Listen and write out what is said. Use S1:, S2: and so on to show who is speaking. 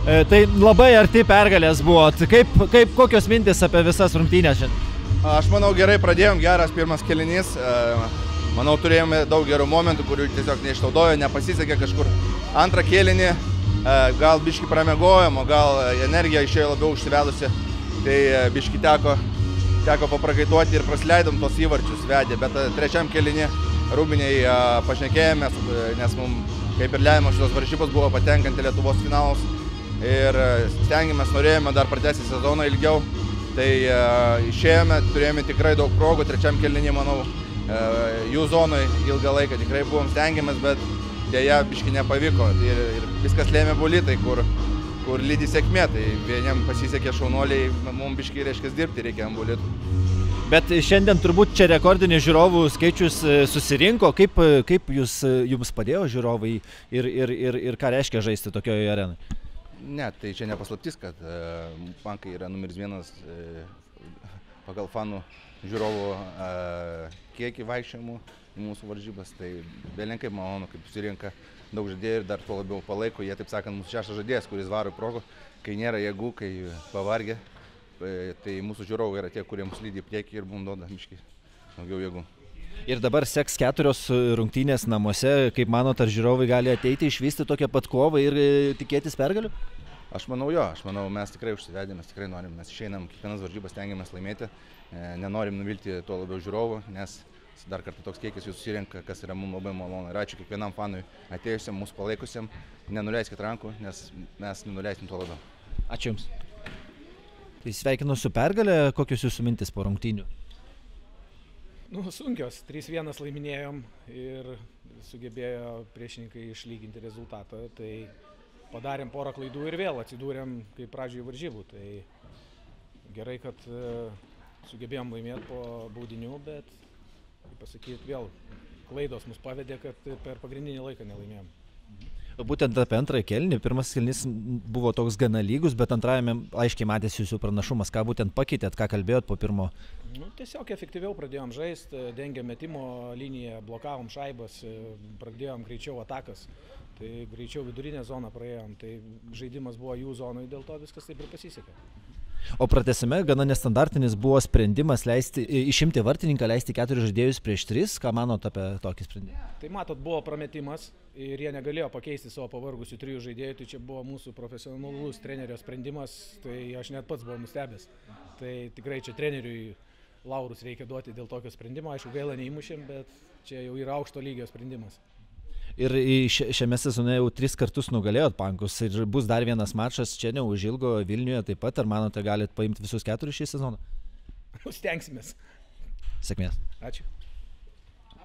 S1: Tai labai arti pergalės buvo. Kokios mintis apie visas rungtynės šiandien?
S2: Aš manau, gerai pradėjom, geras pirmas kėlinys. Manau, turėjome daug gerų momentų, kurių tiesiog neišnaudojo, nepasisekė kažkur. Antrą kėlinį gal biški pramegojom, o gal energija išėjo labiau užsivedusi. Tai biški teko paprakaituoti ir prasileidom tos įvarčius vedė. Bet trečiam kėlinį rūbiniai pašnekėjome, nes mums, kaip ir lemiamos šitos varžybos, buvo patenkanti Lietuvos finalus. Ir stengiamės, norėjome dar pratęsti sezoną ilgiau. Tai išėjome, turėjome tikrai daug progų, trečiam kėlinį, manau, jų zonai ilgą laiką tikrai buvom stengiamės, bet dėja biški nepavyko. Ir viskas lėmė bulitai, kur lydi sėkmė, tai vieniem pasisekė šaunuoliai, mums biški reiškia dirbti reikia ant bulitų.
S1: Bet šiandien turbūt čia rekordinis žiūrovų skaičius susirinko, kaip jums padėjo žiūrovai ir ką reiškia žaisti tokioje arenoje?
S2: Ne, tai čia nepaslaptis, kad Pankai yra numeris vienas pagal fanų žiūrovų kiekį vaikščiojimų į mūsų varžybas. Tai belenkai malonu, kaip susirinka daug žaidėjų ir dar tuo labiau palaiko. Jie, taip sakant, mūsų šeštas žaidėjas, kuris varo į progą, kai nėra jėgų, kai pavargę. Tai mūsų žiūrovai yra tie, kurie mus lydi į priekį ir mums duoda miškiai daugiau jėgų.
S1: Ir dabar seks 4 rungtynės namuose. Kaip manot, ar žiūrovai gali ateiti, išvysti tokią pat kovą ir tikėtis pergalių?
S2: Aš manau, jo. Aš manau, mes tikrai užsivedėm, mes tikrai norim. Mes išeinam kiekvienas varžybas, stengiamės laimėti. Nenorim nuvilti tuo labiau žiūrovų, nes dar kartą toks kiekis jų susirenka, kas yra mums labai malonu. Ir ačiū kiekvienam fanui atėjusiam, mūsų palaikusiam. Nenuleiskit rankų, nes mes nenuleisim tuo labiau.
S1: Ačiū Jums. Tai sveikinu su pergalė. Kokios Jūsų mintis po rungtynių?
S3: Sunkios. 3-1 laiminėjom ir sugebėjo priešininkai išlyginti rezultatą. Tai padarėm porą klaidų ir vėl atsidūrėm kaip pradžioje varžybų. Tai gerai, kad sugebėjom laimėti po baudinių, bet, kaip pasakyti, vėl klaidos mus pavedė, kad per pagrindinį laiką nelaimėjom.
S1: Būtent apie antrąjį kėlinį. Pirmas kėlinys buvo toks gana lygus, bet antrajame aiškiai matėsi Jūsų pranašumas. Ką būtent pakeitėt, ką kalbėjot po pirmo?
S3: Tiesiog efektyviau pradėjom žaisti, dengėm metimo liniją, blokavom šaibas, pradėjom greičiau atakas. Tai greičiau vidurinę zoną praėjom, tai žaidimas buvo jų zonai, dėl to viskas taip ir pasisekė.
S1: O pratęsime gana nestandartinis buvo sprendimas išimti vartininką, leisti 4 žaidėjus prieš 3. Ką manot apie tokį sprendimą?
S3: Tai matot, buvo prametimas ir jie negalėjo pakeisti savo pavargusių 3 žaidėjų, tai čia buvo mūsų profesionalus trenerio sprendimas, tai aš net pats buvau nustebęs. Tai tikrai čia treneriui laurus reikia duoti dėl tokio sprendimo, aišku, gaila neįmušėm, bet čia jau yra aukšto lygio sprendimas.
S1: Ir šiame sezone jau 3 kartus nugalėjot Pankus ir bus dar vienas mačas čia neužilgo Vilniuje taip pat. Ar manote, galite paimti visus 4 šį sezoną?
S3: Stengsimės.
S1: Sėkmės.
S3: Ačiū.